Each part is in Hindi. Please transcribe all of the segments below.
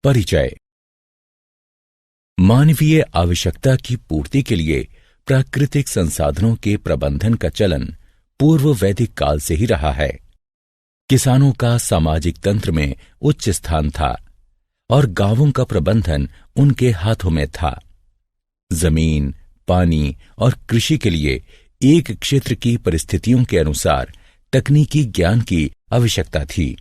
परिचय। मानवीय आवश्यकता की पूर्ति के लिए प्राकृतिक संसाधनों के प्रबंधन का चलन पूर्व वैदिक काल से ही रहा है। किसानों का सामाजिक तंत्र में उच्च स्थान था और गांवों का प्रबंधन उनके हाथों में था। जमीन, पानी और कृषि के लिए एक क्षेत्र की परिस्थितियों के अनुसार तकनीकी ज्ञान की आवश्यकता थी।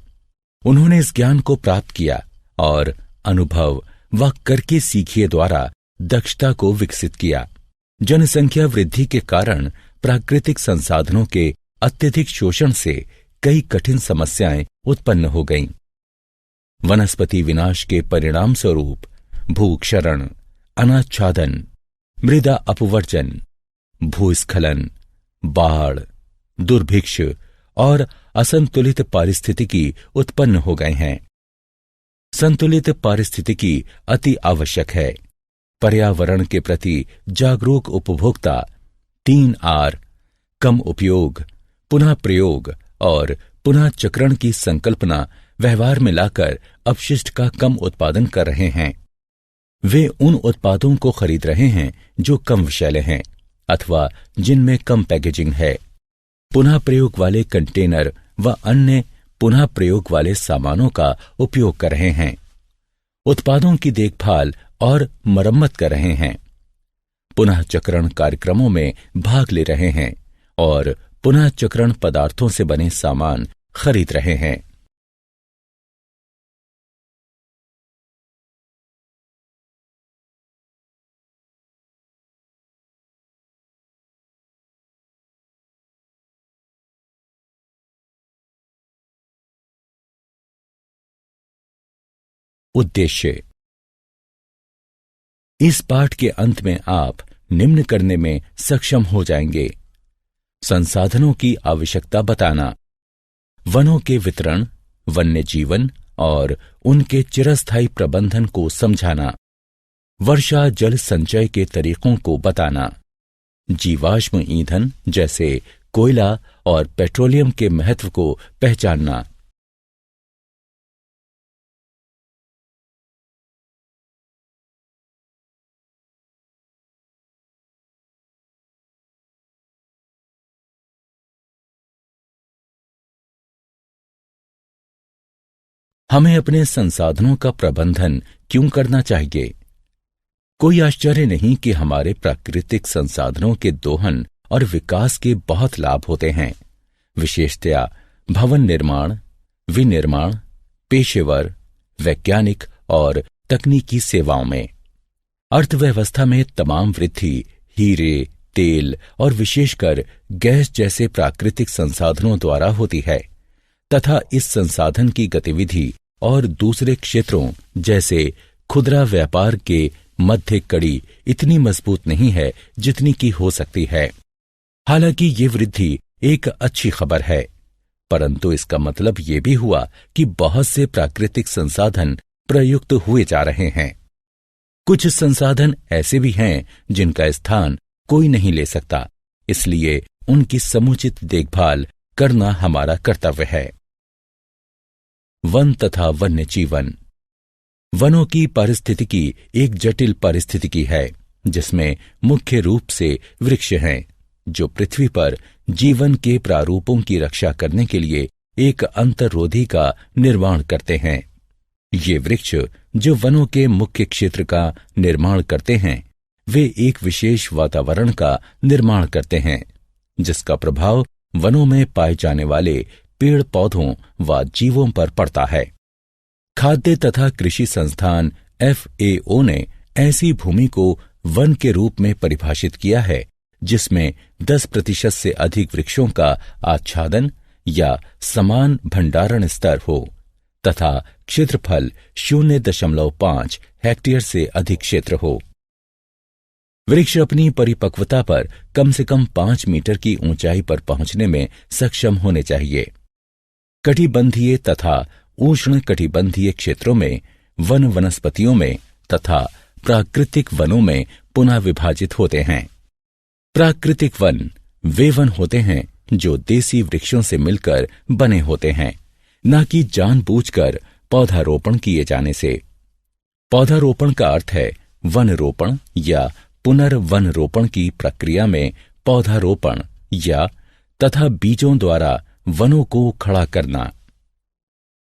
उन्होंने इस ज्ञान को प्राप्त किया और अनुभव व करके सीखिए द्वारा दक्षता को विकसित किया। जनसंख्या वृद्धि के कारण प्राकृतिक संसाधनों के अत्यधिक शोषण से कई कठिन समस्याएं उत्पन्न हो गईं। वनस्पति विनाश के परिणाम स्वरूप भूक्षरण, अनाच्छादन, मृदा अपवर्जन, भूस्खलन, बाढ़, दुर्भिक्ष और असंतुलित पारिस्थितिकी उत्पन्न हो गए हैं। संतुलित पारिस्थितिकी अति आवश्यक है। पर्यावरण के प्रति जागरूक उपभोक्ता 3R कम उपयोग, पुनः प्रयोग और पुनः चक्रण की संकल्पना व्यवहार में लाकर अपशिष्ट का कम उत्पादन कर रहे हैं। वे उन उत्पादों को खरीद रहे हैं जो कम विषैले हैं अथवा जिनमें कम पैकेजिंग है। पुनः प्रयोग वाले कंटेनर व अन्य पुनः प्रयोग वाले सामानों का उपयोग कर रहे हैं। उत्पादों की देखभाल और मरम्मत कर रहे हैं। पुनः चक्रण कार्यक्रमों में भाग ले रहे हैं और पुनः चक्रण पदार्थों से बने सामान खरीद रहे हैं। उद्देश्य। इस पाठ के अंत में आप निम्न करने में सक्षम हो जाएंगे। संसाधनों की आवश्यकता बताना, वनों के वितरण, वन्य जीवन और उनके चिरस्थायी प्रबंधन को समझाना, वर्षा जल संचय के तरीकों को बताना, जीवाश्म ईंधन जैसे कोयला और पेट्रोलियम के महत्व को पहचानना। हमें अपने संसाधनों का प्रबंधन क्यों करना चाहिए? कोई आश्चर्य नहीं कि हमारे प्राकृतिक संसाधनों के दोहन और विकास के बहुत लाभ होते हैं, विशेषतया भवन निर्माण, विनिर्माण, पेशेवर, वैज्ञानिक और तकनीकी सेवाओं में। अर्थव्यवस्था में तमाम वृद्धि हीरे, तेल और विशेषकर गैस जैसे प्राकृतिक संसाधनों द्वारा होती है तथा इस संसाधन की गतिविधि और दूसरे क्षेत्रों जैसे खुदरा व्यापार के मध्य कड़ी इतनी मजबूत नहीं है जितनी की हो सकती है। हालांकि ये वृद्धि एक अच्छी खबर है, परंतु इसका मतलब ये भी हुआ कि बहुत से प्राकृतिक संसाधन प्रयुक्त हुए जा रहे हैं। कुछ संसाधन ऐसे भी हैं जिनका स्थान कोई नहीं ले सकता, इसलिए उनकी समुचित देखभाल करना हमारा कर्तव्य है। वन तथा वन्य जीवन। वनों की पारिस्थितिकी एक जटिल पारिस्थितिकी है जिसमें मुख्य रूप से वृक्ष हैं जो पृथ्वी पर जीवन के प्रारूपों की रक्षा करने के लिए एक अंतर्रोधी का निर्माण करते हैं। ये वृक्ष जो वनों के मुख्य क्षेत्र का निर्माण करते हैं, वे एक विशेष वातावरण का निर्माण करते हैं जिसका प्रभाव वनों में पाए जाने वाले पेड़ पौधों व जीवों पर पड़ता है। खाद्य तथा कृषि संस्थान FAO ने ऐसी भूमि को वन के रूप में परिभाषित किया है जिसमें 10% से अधिक वृक्षों का आच्छादन या समान भंडारण स्तर हो तथा क्षेत्रफल 0.5 हेक्टेयर से अधिक क्षेत्र हो। वृक्ष अपनी परिपक्वता पर कम से कम 5 मीटर की ऊंचाई पर पहुंचने में सक्षम होने चाहिए। कटिबंधीय तथा उष्ण कटिबंधीय क्षेत्रों में वन वनस्पतियों में तथा प्राकृतिक वनों में पुनः विभाजित होते हैं। प्राकृतिक वन वे वन होते हैं जो देसी वृक्षों से मिलकर बने होते हैं, न कि जानबूझकर पौधारोपण किए जाने से। पौधारोपण का अर्थ है वन रोपण या पुनर्वन रोपण की प्रक्रिया में पौधारोपण या तथा बीजों द्वारा वनों को खड़ा करना।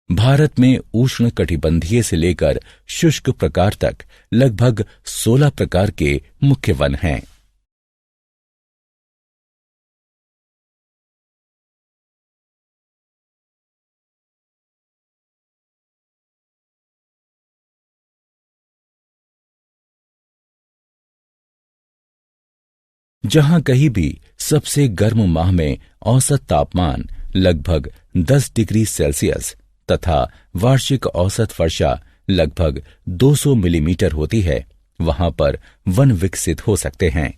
भारत में उष्ण कटिबंधीय से लेकर शुष्क प्रकार तक लगभग 16 प्रकार के मुख्य वन हैं। जहां कहीं भी सबसे गर्म माह में औसत तापमान लगभग 10 डिग्री सेल्सियस तथा वार्षिक औसत वर्षा लगभग 200 मिलीमीटर होती है, वहां पर वन विकसित हो सकते हैं।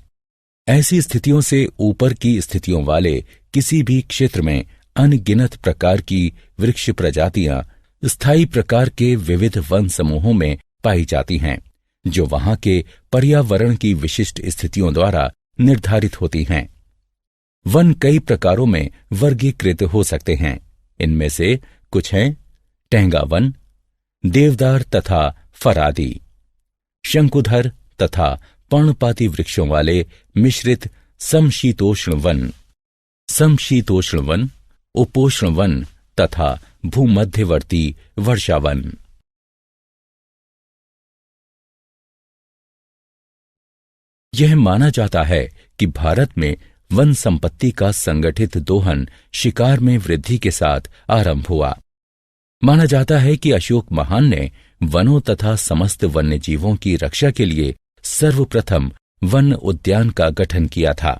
ऐसी स्थितियों से ऊपर की स्थितियों वाले किसी भी क्षेत्र में अनगिनत प्रकार की वृक्ष प्रजातियां स्थायी प्रकार के विविध वन समूहों में पाई जाती हैं, जो वहां के पर्यावरण की विशिष्ट स्थितियों द्वारा निर्धारित होती हैं। वन कई प्रकारों में वर्गीकृत हो सकते हैं। इनमें से कुछ हैं टेंगा वन, देवदार तथा फरादी, शंकुधर तथा पर्णपाती वृक्षों वाले मिश्रित समशीतोष्ण वन, उपोष्ण वन तथा भूमध्यवर्ती वर्षावन। यह माना जाता है कि भारत में वन संपत्ति का संगठित दोहन शिकार में वृद्धि के साथ आरंभ हुआ। माना जाता है कि अशोक महान ने वनों तथा समस्त वन्य जीवों की रक्षा के लिए सर्वप्रथम वन उद्यान का गठन किया था।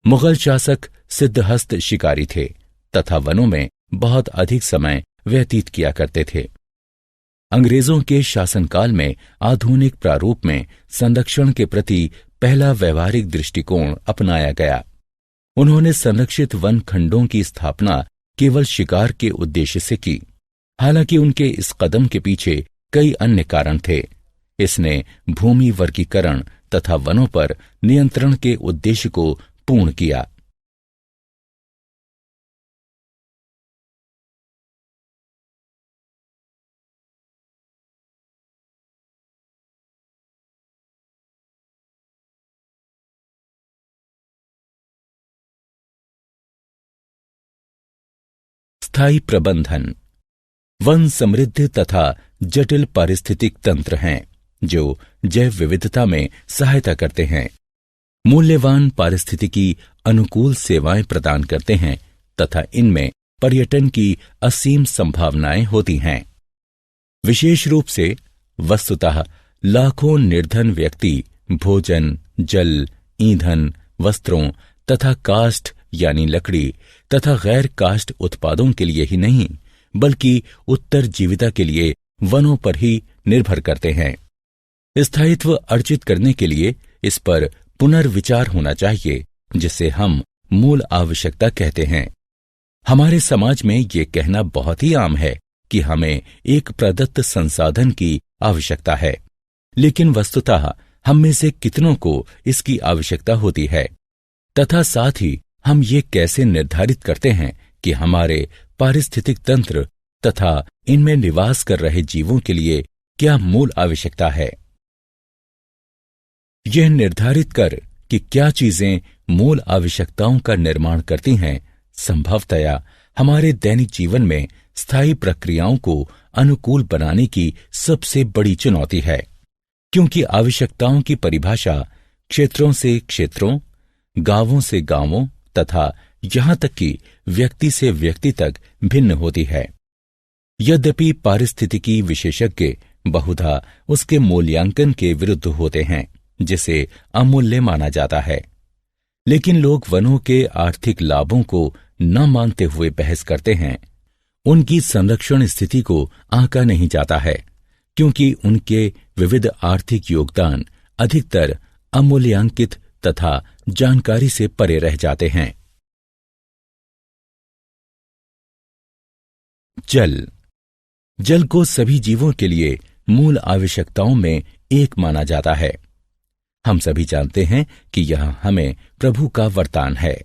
मुगल शासक सिद्धहस्त शिकारी थे तथा वनों में बहुत अधिक समय व्यतीत किया करते थे। अंग्रेजों के शासनकाल में आधुनिक प्रारूप में संरक्षण के प्रति पहला व्यवहारिक दृष्टिकोण अपनाया गया। उन्होंने संरक्षित वन खंडों की स्थापना केवल शिकार के उद्देश्य से की। हालांकि उनके इस कदम के पीछे कई अन्य कारण थे। इसने भूमि वर्गीकरण तथा वनों पर नियंत्रण के उद्देश्य को पूर्ण किया। स्थायी प्रबंधन। वन समृद्ध तथा जटिल पारिस्थितिक तंत्र हैं जो जैव विविधता में सहायता करते हैं, मूल्यवान पारिस्थितिकी अनुकूल सेवाएं प्रदान करते हैं तथा इनमें पर्यटन की असीम संभावनाएं होती हैं। विशेष रूप से वस्तुतः लाखों निर्धन व्यक्ति भोजन, जल, ईंधन, वस्त्रों तथा काष्ठ यानी लकड़ी तथा गैर काष्ठ उत्पादों के लिए ही नहीं बल्कि उत्तर जीविता के लिए वनों पर ही निर्भर करते हैं। स्थायित्व अर्जित करने के लिए इस पर पुनर्विचार होना चाहिए, जिसे हम मूल आवश्यकता कहते हैं। हमारे समाज में ये कहना बहुत ही आम है कि हमें एक प्रदत्त संसाधन की आवश्यकता है, लेकिन वस्तुतः हम में से कितनों को इसकी आवश्यकता होती है तथा साथ ही हम ये कैसे निर्धारित करते हैं कि हमारे पारिस्थितिक तंत्र तथा इनमें निवास कर रहे जीवों के लिए क्या मूल आवश्यकता है। यह निर्धारित कर कि क्या चीजें मूल आवश्यकताओं का निर्माण करती हैं, संभवतया हमारे दैनिक जीवन में स्थायी प्रक्रियाओं को अनुकूल बनाने की सबसे बड़ी चुनौती है, क्योंकि आवश्यकताओं की परिभाषा क्षेत्रों से क्षेत्रों, गांवों से गांवों तथा यहां तक कि व्यक्ति से व्यक्ति तक भिन्न होती है। यद्यपि पारिस्थितिकी विशेषज्ञ बहुधा उसके मूल्यांकन के विरुद्ध होते हैं, जिसे अमूल्य माना जाता है, लेकिन लोग वनों के आर्थिक लाभों को न मानते हुए बहस करते हैं। उनकी संरक्षण स्थिति को आंका नहीं जाता है, क्योंकि उनके विविध आर्थिक योगदान अधिकतर अमूल्यांकित तथा जानकारी से परे रह जाते हैं। जल को सभी जीवों के लिए मूल आवश्यकताओं में एक माना जाता है। हम सभी जानते हैं कि यह हमें प्रभु का वरदान है।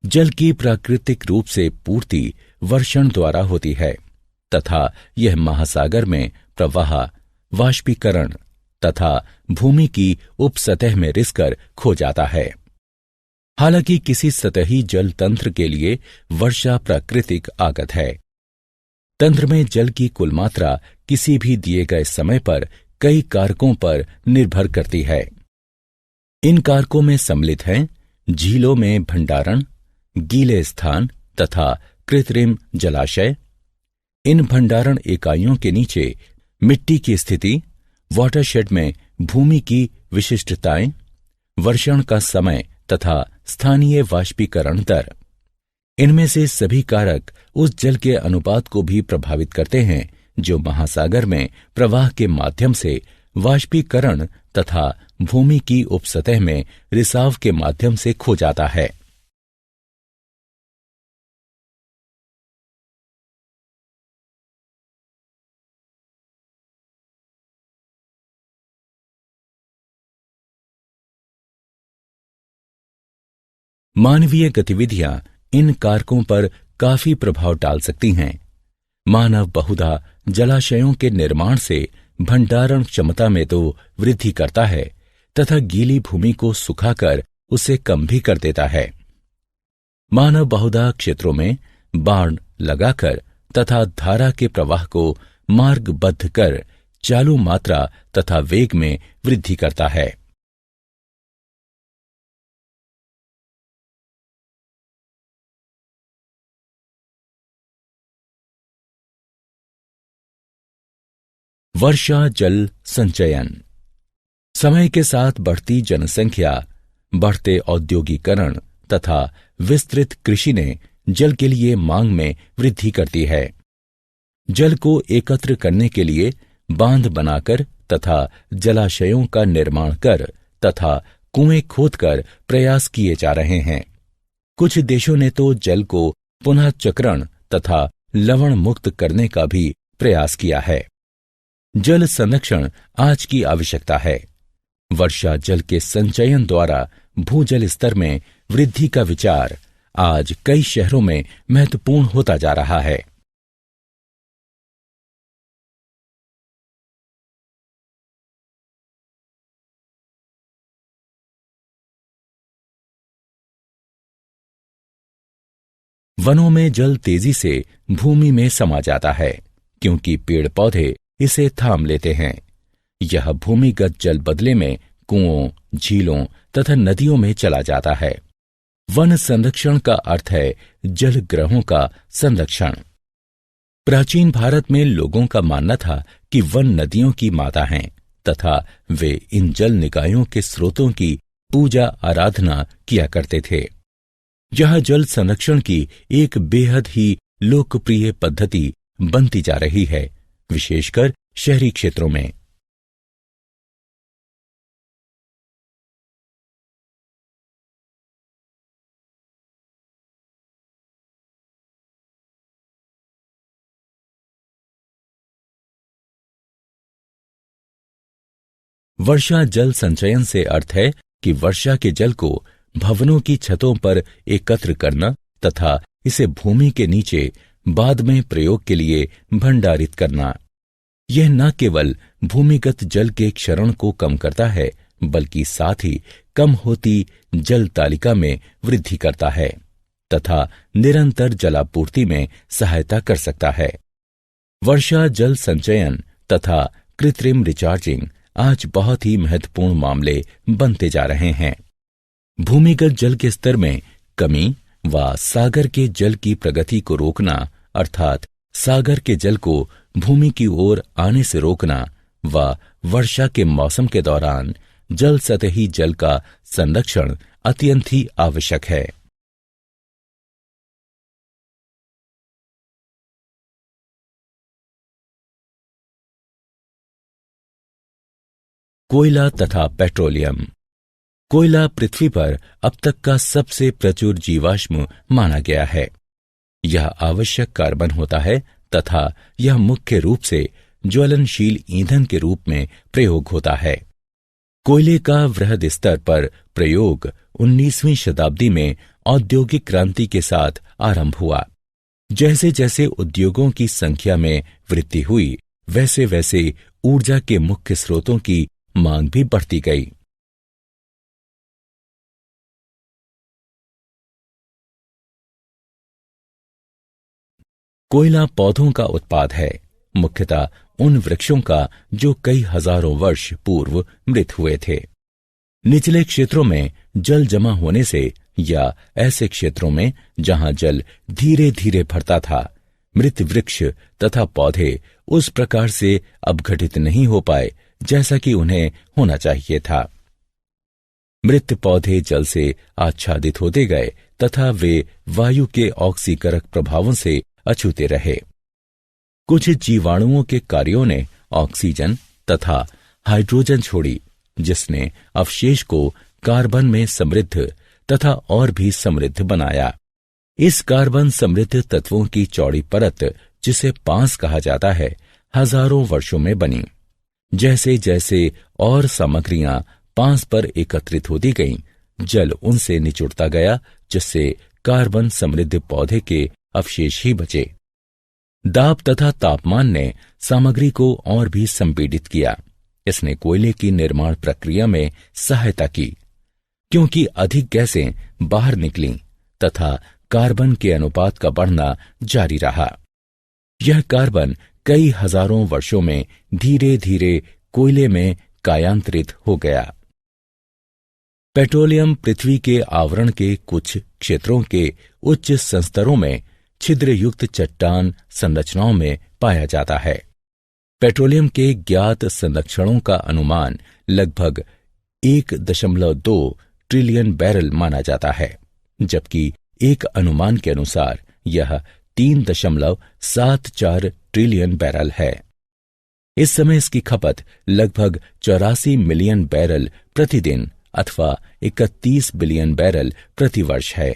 जल की प्राकृतिक रूप से पूर्ति वर्षण द्वारा होती है तथा यह महासागर में प्रवाह वाष्पीकरण तथा भूमि की उपसतह में रिसकर खो जाता है। हालांकि किसी सतही जल तंत्र के लिए वर्षा प्राकृतिक आगत है। तंत्र में जल की कुल मात्रा किसी भी दिए गए समय पर कई कारकों पर निर्भर करती है। इन कारकों में सम्मिलित हैं झीलों में भंडारण, गीले स्थान तथा कृत्रिम जलाशय। इन भंडारण इकाइयों के नीचे मिट्टी की स्थिति, वाटरशेड में भूमि की विशिष्टताएं, वर्षण का समय तथा स्थानीय वाष्पीकरण दर। इनमें से सभी कारक उस जल के अनुपात को भी प्रभावित करते हैं जो महासागर में प्रवाह के माध्यम से वाष्पीकरण तथा भूमि की उपसतह में रिसाव के माध्यम से खो जाता है। मानवीय गतिविधियां इन कारकों पर काफी प्रभाव डाल सकती हैं। मानव बहुधा जलाशयों के निर्माण से भंडारण क्षमता में तो वृद्धि करता है तथा गीली भूमि को सुखाकर उसे कम भी कर देता है। मानव बहुधा क्षेत्रों में बाड़ लगाकर तथा धारा के प्रवाह को मार्गबद्ध कर चालू मात्रा तथा वेग में वृद्धि करता है। वर्षा जल संचयन। समय के साथ बढ़ती जनसंख्या, बढ़ते औद्योगिकरण तथा विस्तृत कृषि ने जल के लिए मांग में वृद्धि करती है। जल को एकत्र करने के लिए बांध बनाकर तथा जलाशयों का निर्माण कर तथा कुएं खोदकर प्रयास किए जा रहे हैं। कुछ देशों ने तो जल को पुनः चक्रण तथा लवण मुक्त करने का भी प्रयास किया है। जल संरक्षण आज की आवश्यकता है। वर्षा जल के संचयन द्वारा भूजल स्तर में वृद्धि का विचार आज कई शहरों में महत्वपूर्ण होता जा रहा है। वनों में जल तेजी से भूमि में समा जाता है क्योंकि पेड़ पौधे इसे थाम लेते हैं। यह भूमिगत जल बदले में कुओं, झीलों तथा नदियों में चला जाता है। वन संरक्षण का अर्थ है जल ग्रहों का संरक्षण। प्राचीन भारत में लोगों का मानना था कि वन नदियों की माता हैं तथा वे इन जल निकायों के स्रोतों की पूजा आराधना किया करते थे। यह जल संरक्षण की एक बेहद ही लोकप्रिय पद्धति बनती जा रही है, विशेषकर शहरी क्षेत्रों में। वर्षा जल संचयन से अर्थ है कि वर्षा के जल को भवनों की छतों पर एकत्र करना तथा इसे भूमि के नीचे बाद में प्रयोग के लिए भंडारित करना। यह न केवल भूमिगत जल के क्षरण को कम करता है बल्कि साथ ही कम होती जल तालिका में वृद्धि करता है तथा निरंतर जलापूर्ति में सहायता कर सकता है। वर्षा जल संचयन तथा कृत्रिम रिचार्जिंग आज बहुत ही महत्वपूर्ण मामले बनते जा रहे हैं। भूमिगत जल के स्तर में कमी व सागर के जल की प्रगति को रोकना अर्थात सागर के जल को भूमि की ओर आने से रोकना व वर्षा के मौसम के दौरान जल सतही जल का संरक्षण अत्यंत ही आवश्यक है। कोयला तथा पेट्रोलियम। कोयला पृथ्वी पर अब तक का सबसे प्रचुर जीवाश्म माना गया है। यह आवश्यक कार्बन होता है तथा यह मुख्य रूप से ज्वलनशील ईंधन के रूप में प्रयोग होता है। कोयले का वृहद स्तर पर प्रयोग 19वीं शताब्दी में औद्योगिक क्रांति के साथ आरंभ हुआ। जैसे जैसे उद्योगों की संख्या में वृद्धि हुई, वैसे वैसे ऊर्जा के मुख्य स्रोतों की मांग भी बढ़ती गई। कोयला पौधों का उत्पाद है, मुख्यतः उन वृक्षों का जो कई हजारों वर्ष पूर्व मृत हुए थे। निचले क्षेत्रों में जल जमा होने से या ऐसे क्षेत्रों में जहां जल धीरे धीरे भरता था, मृत वृक्ष तथा पौधे उस प्रकार से अपघटित नहीं हो पाए जैसा कि उन्हें होना चाहिए था। मृत पौधे जल से आच्छादित होते गए तथा वे वायु के ऑक्सीकरक प्रभावों से अछूते रहे। कुछ जीवाणुओं के कार्यों ने ऑक्सीजन तथा हाइड्रोजन छोड़ी, जिसने अवशेष को कार्बन में समृद्ध तथा और भी समृद्ध बनाया। इस कार्बन समृद्ध तत्वों की चौड़ी परत, जिसे पांस कहा जाता है, हजारों वर्षों में बनी। जैसे जैसे और सामग्रियां पांस पर एकत्रित होती गईं, जल उनसे निचुड़ता गया, जिससे कार्बन समृद्ध पौधे के अवशेष ही बचे। दाब तथा तापमान ने सामग्री को और भी संपीड़ित किया। इसने कोयले की निर्माण प्रक्रिया में सहायता की, क्योंकि अधिक गैसें बाहर निकलीं तथा कार्बन के अनुपात का बढ़ना जारी रहा। यह कार्बन कई हजारों वर्षों में धीरे धीरे कोयले में कायांतरित हो गया। पेट्रोलियम पृथ्वी के आवरण के कुछ क्षेत्रों के उच्च संस्तरों में छिद्रयुक्त चट्टान संरचनाओं में पाया जाता है। पेट्रोलियम के ज्ञात संरक्षणों का अनुमान लगभग 1.2 ट्रिलियन बैरल माना जाता है, जबकि एक अनुमान के अनुसार यह 3.74 ट्रिलियन बैरल है। इस समय इसकी खपत लगभग 84 मिलियन बैरल प्रतिदिन अथवा 31 बिलियन बैरल प्रतिवर्ष है।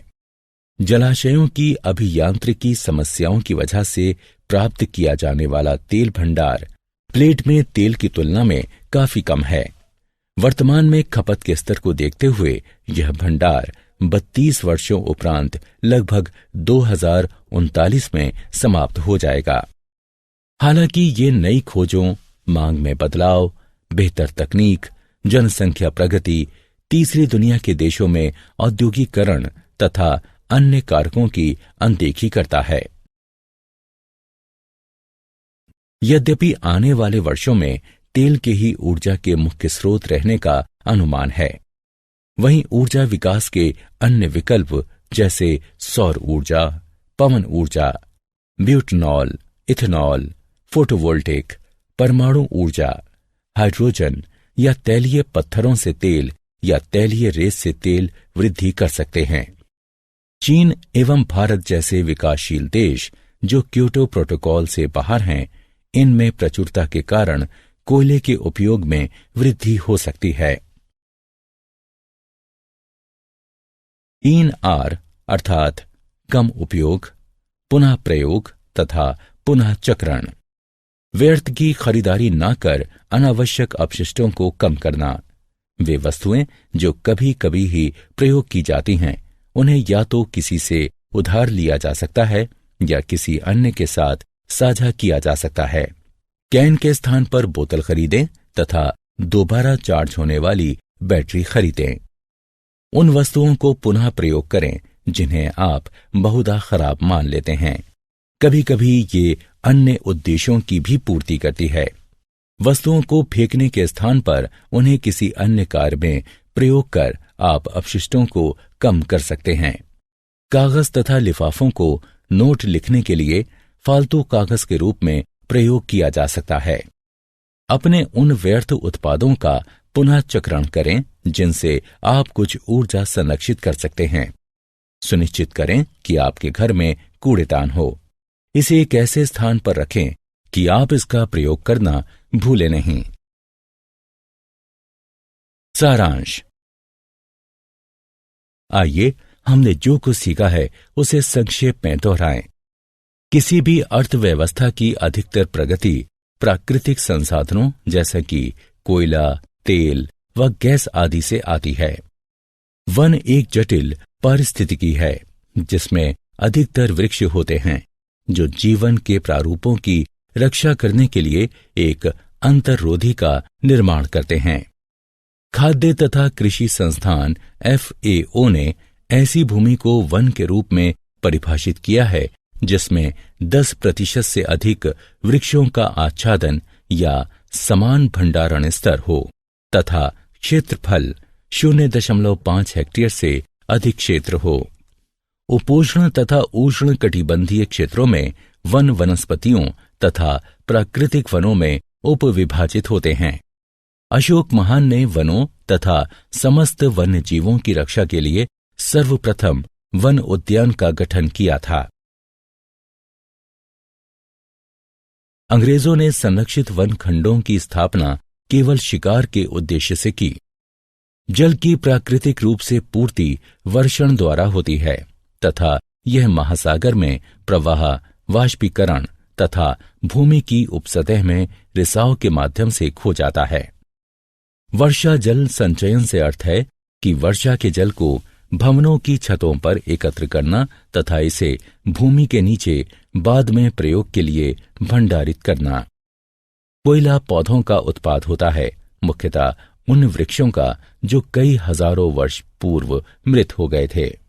जलाशयों की अभियांत्रिकी समस्याओं की वजह से प्राप्त किया जाने वाला तेल भंडार प्लेट में तेल की तुलना में काफी कम है। वर्तमान में खपत के स्तर को देखते हुए यह भंडार 32 वर्षों उपरांत लगभग 2039 में समाप्त हो जाएगा। हालांकि ये नई खोजों, मांग में बदलाव, बेहतर तकनीक, जनसंख्या प्रगति, तीसरी दुनिया के देशों में औद्योगिकरण तथा अन्य कारकों की अनदेखी करता है। यद्यपि आने वाले वर्षों में तेल के ही ऊर्जा के मुख्य स्रोत रहने का अनुमान है, वहीं ऊर्जा विकास के अन्य विकल्प जैसे सौर ऊर्जा, पवन ऊर्जा, ब्यूटेनॉल, इथेनॉल, फोटोवोल्टिक, परमाणु ऊर्जा, हाइड्रोजन या तैलीय पत्थरों से तेल या तैलीय रेत से तेल वृद्धि कर सकते हैं। चीन एवं भारत जैसे विकासशील देश जो क्योटो प्रोटोकॉल से बाहर हैं, इनमें प्रचुरता के कारण कोयले के उपयोग में वृद्धि हो सकती है। 3R अर्थात कम उपयोग, पुनः प्रयोग तथा पुनः चक्रण। व्यर्थ की खरीदारी न कर अनावश्यक अपशिष्टों को कम करना। वे वस्तुएं जो कभी कभी ही प्रयोग की जाती हैं, उन्हें या तो किसी से उधार लिया जा सकता है या किसी अन्य के साथ साझा किया जा सकता है। कैन के स्थान पर बोतल खरीदें तथा दोबारा चार्ज होने वाली बैटरी खरीदें। उन वस्तुओं को पुनः प्रयोग करें जिन्हें आप बहुधा खराब मान लेते हैं। कभी कभी ये अन्य उद्देश्यों की भी पूर्ति करती है। वस्तुओं को फेंकने के स्थान पर उन्हें किसी अन्य कार्य में प्रयोग कर आप अपशिष्टों को कम कर सकते हैं। कागज तथा लिफाफों को नोट लिखने के लिए फालतू कागज के रूप में प्रयोग किया जा सकता है। अपने उन व्यर्थ उत्पादों का पुनः चक्रण करें जिनसे आप कुछ ऊर्जा संरक्षित कर सकते हैं। सुनिश्चित करें कि आपके घर में कूड़ेदान हो। इसे एक ऐसे स्थान पर रखें कि आप इसका प्रयोग करना भूलें नहीं। सारांश। आइए हमने जो कुछ सीखा है उसे संक्षेप में दोहराएं। किसी भी अर्थव्यवस्था की अधिकतर प्रगति प्राकृतिक संसाधनों जैसे कि कोयला, तेल व गैस आदि से आती है। वन एक जटिल पारिस्थितिकी है जिसमें अधिकतर वृक्ष होते हैं जो जीवन के प्रारूपों की रक्षा करने के लिए एक अंतर्रोधी का निर्माण करते हैं। खाद्य तथा कृषि संस्थान FAO ने ऐसी भूमि को वन के रूप में परिभाषित किया है जिसमें 10% से अधिक वृक्षों का आच्छादन या समान भंडारण स्तर हो तथा क्षेत्रफल 0.5 हेक्टेयर से अधिक क्षेत्र हो। उपोष्ण तथा उष्ण कटिबंधीय क्षेत्रों में वन वनस्पतियों तथा प्राकृतिक वनों में उपविभाजित होते हैं। अशोक महान ने वनों तथा समस्त वन्य जीवों की रक्षा के लिए सर्वप्रथम वन उद्यान का गठन किया था। अंग्रेजों ने संरक्षित वन खंडों की स्थापना केवल शिकार के उद्देश्य से की। जल की प्राकृतिक रूप से पूर्ति वर्षण द्वारा होती है तथा यह महासागर में प्रवाह, वाष्पीकरण तथा भूमि की उपसतह में रिसाव के माध्यम से खो जाता है। वर्षा जल संचयन से अर्थ है कि वर्षा के जल को भवनों की छतों पर एकत्र करना तथा इसे भूमि के नीचे बाद में प्रयोग के लिए भंडारित करना। कोयला पौधों का उत्पाद होता है, मुख्यतः उन वृक्षों का जो कई हजारों वर्ष पूर्व मृत हो गए थे।